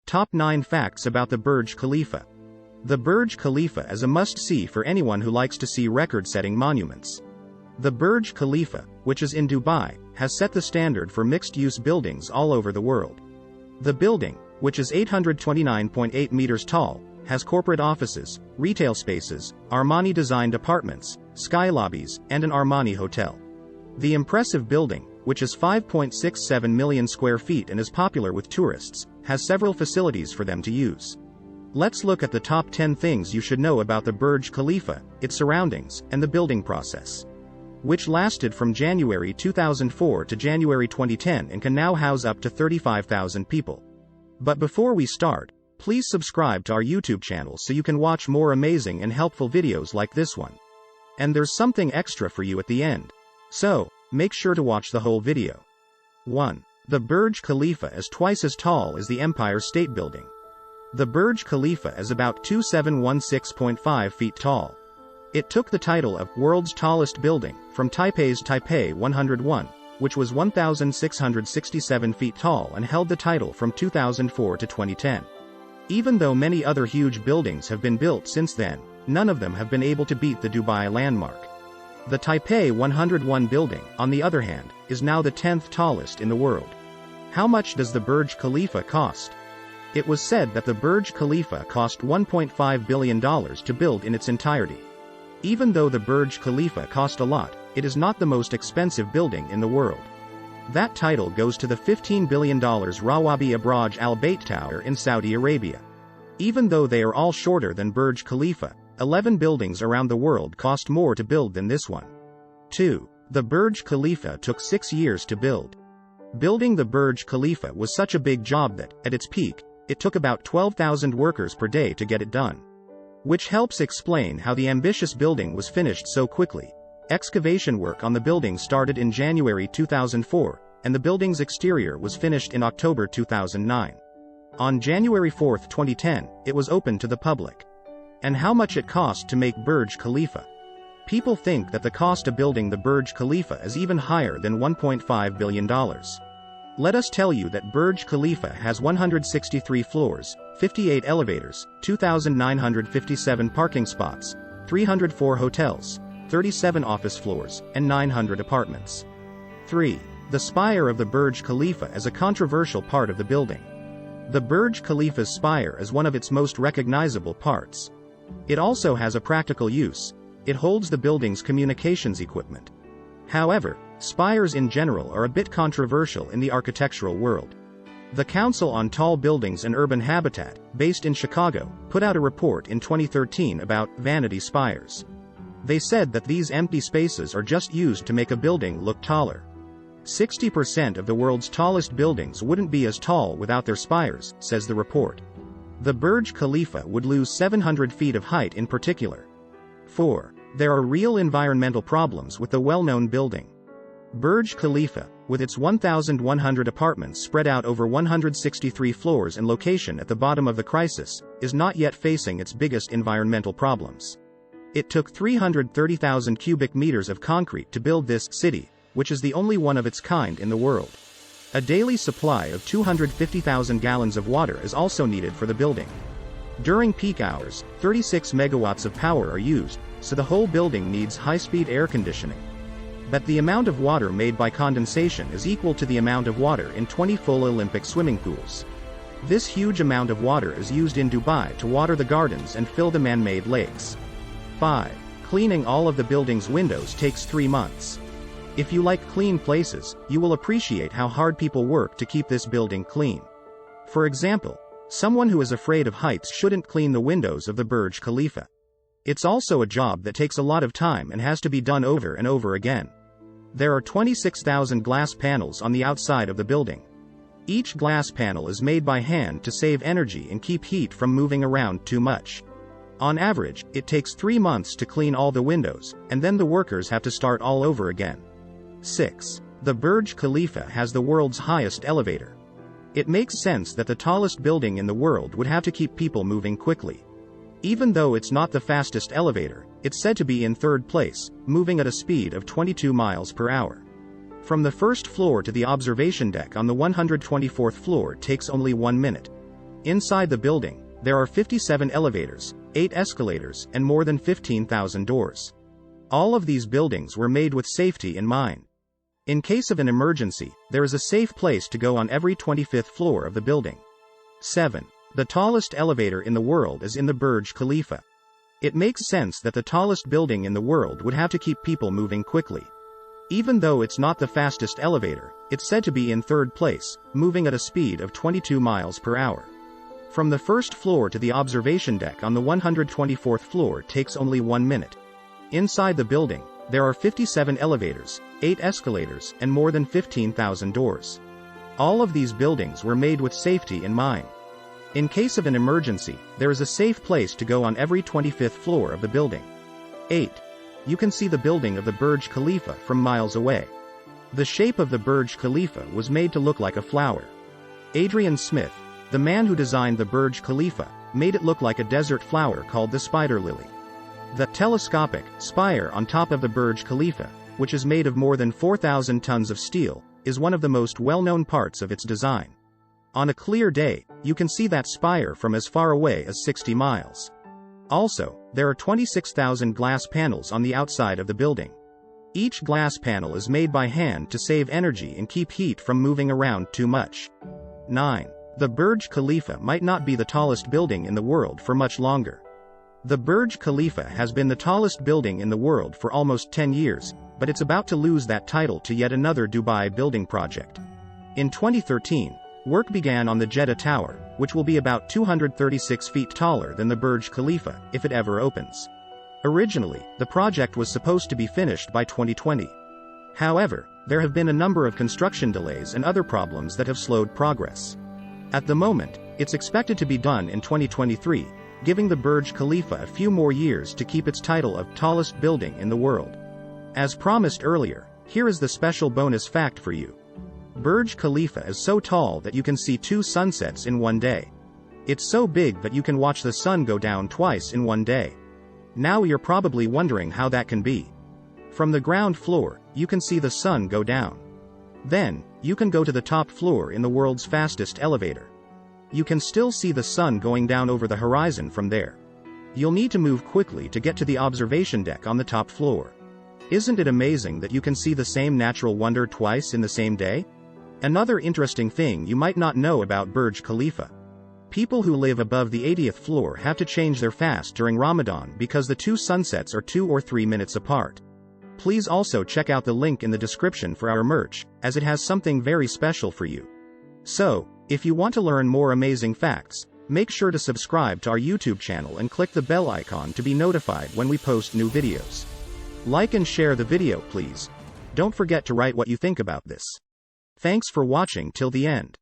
Top 9 Facts About the Burj Khalifa. The Burj Khalifa is a must-see for anyone who likes to see record-setting monuments. The Burj Khalifa, which is in Dubai, has set the standard for mixed-use buildings all over the world. The building, which is 829.8 meters tall, has corporate offices, retail spaces, Armani-designed apartments, sky lobbies, and an Armani hotel. The impressive building, which is 5.67 million square feet and is popular with tourists, has several facilities for them to use. Let's look at the top 10 things you should know about the Burj Khalifa, its surroundings, and the building process, which lasted from January 2004 to January 2010 and can now house up to 35,000 people. But before we start, please subscribe to our YouTube channel so you can watch more amazing and helpful videos like this one. And there's something extra for you at the end. So, make sure to watch the whole video. 1. The Burj Khalifa is twice as tall as the Empire State Building. The Burj Khalifa is about 2716.5 feet tall. It took the title of World's Tallest Building from Taipei's Taipei 101, which was 1,667 feet tall and held the title from 2004 to 2010. Even though many other huge buildings have been built since then, none of them have been able to beat the Dubai landmark. The Taipei 101 building, on the other hand, is now the 10th tallest in the world. How much does the Burj Khalifa cost? It was said that the Burj Khalifa cost $1.5 billion to build in its entirety. Even though the Burj Khalifa cost a lot, it is not the most expensive building in the world. That title goes to the $15 billion Rawabi Abraj Al Bayt Tower in Saudi Arabia. Even though they are all shorter than Burj Khalifa, 11 buildings around the world cost more to build than this one. 2. The Burj Khalifa took 6 years to build. Building the Burj Khalifa was such a big job that, at its peak, it took about 12,000 workers per day to get it done. Which helps explain how the ambitious building was finished so quickly. Excavation work on the building started in January 2004, and the building's exterior was finished in October 2009. On January 4, 2010, it was open to the public. And how much it cost to make Burj Khalifa? People think that the cost of building the Burj Khalifa is even higher than $1.5 billion. Let us tell you that Burj Khalifa has 163 floors, 58 elevators, 2,957 parking spots, 304 hotels, 37 office floors, and 900 apartments. 3. The spire of the Burj Khalifa is a controversial part of the building. The Burj Khalifa's spire is one of its most recognizable parts. It also has a practical use. It holds the building's communications equipment. However, spires in general are a bit controversial in the architectural world. The Council on Tall Buildings and Urban Habitat, based in Chicago, put out a report in 2013 about vanity spires. They said that these empty spaces are just used to make a building look taller. 60% of the world's tallest buildings wouldn't be as tall without their spires, says the report. The Burj Khalifa would lose 700 feet of height in particular. 4. There are real environmental problems with the well-known building. Burj Khalifa, with its 1,100 apartments spread out over 163 floors and location at the bottom of the crisis, is not yet facing its biggest environmental problems. It took 330,000 cubic meters of concrete to build this city, which is the only one of its kind in the world. A daily supply of 250,000 gallons of water is also needed for the building. During peak hours, 36 megawatts of power are used, so the whole building needs high-speed air conditioning. But the amount of water made by condensation is equal to the amount of water in 20 full Olympic swimming pools. This huge amount of water is used in Dubai to water the gardens and fill the man-made lakes. 5. Cleaning all of the building's windows takes 3 months. If you like clean places, you will appreciate how hard people work to keep this building clean. For example, someone who is afraid of heights shouldn't clean the windows of the Burj Khalifa. It's also a job that takes a lot of time and has to be done over and over again. There are 26,000 glass panels on the outside of the building. Each glass panel is made by hand to save energy and keep heat from moving around too much. On average, it takes 3 months to clean all the windows, and then the workers have to start all over again. 6. The Burj Khalifa has the world's highest elevator. It makes sense that the tallest building in the world would have to keep people moving quickly. Even though it's not the fastest elevator, it's said to be in 3rd place, moving at a speed of 22 miles per hour. From the first floor to the observation deck on the 124th floor takes only 1 minute. Inside the building, there are 57 elevators, 8 escalators, and more than 15,000 doors. All of these buildings were made with safety in mind. In case of an emergency, there is a safe place to go on every 25th floor of the building. 7. The tallest elevator in the world is in the Burj Khalifa. It makes sense that the tallest building in the world would have to keep people moving quickly. Even though it's not the fastest elevator, it's said to be in third place, moving at a speed of 22 miles per hour. From the first floor to the observation deck on the 124th floor takes only 1 minute. Inside the building, there are 57 elevators, 8 escalators, and more than 15,000 doors. All of these buildings were made with safety in mind. In case of an emergency, there is a safe place to go on every 25th floor of the building. 8. You can see the building of the Burj Khalifa from miles away. The shape of the Burj Khalifa was made to look like a flower. Adrian Smith, the man who designed the Burj Khalifa, made it look like a desert flower called the spider lily. The telescopic spire on top of the Burj Khalifa, which is made of more than 4,000 tons of steel, is one of the most well-known parts of its design. On a clear day, you can see that spire from as far away as 60 miles. Also, there are 26,000 glass panels on the outside of the building. Each glass panel is made by hand to save energy and keep heat from moving around too much. 9. The Burj Khalifa might not be the tallest building in the world for much longer. The Burj Khalifa has been the tallest building in the world for almost 10 years, but it's about to lose that title to yet another Dubai building project. In 2013, work began on the Jeddah Tower, which will be about 236 feet taller than the Burj Khalifa, if it ever opens. Originally, the project was supposed to be finished by 2020. However, there have been a number of construction delays and other problems that have slowed progress. At the moment, it's expected to be done in 2023, giving the Burj Khalifa a few more years to keep its title of tallest building in the world. As promised earlier, here is the special bonus fact for you. Burj Khalifa is so tall that you can see 2 sunsets in one day. It's so big that you can watch the sun go down twice in one day. Now you're probably wondering how that can be. From the ground floor, you can see the sun go down. Then, you can go to the top floor in the world's fastest elevator. You can still see the sun going down over the horizon from there. You'll need to move quickly to get to the observation deck on the top floor. Isn't it amazing that you can see the same natural wonder twice in the same day? Another interesting thing you might not know about Burj Khalifa. People who live above the 80th floor have to change their fast during Ramadan because the 2 sunsets are 2 or 3 minutes apart. Please also check out the link in the description for our merch, as it has something very special for you. So, if you want to learn more amazing facts, make sure to subscribe to our YouTube channel and click the bell icon to be notified when we post new videos. Like and share the video please. Don't forget to write what you think about this. Thanks for watching till the end.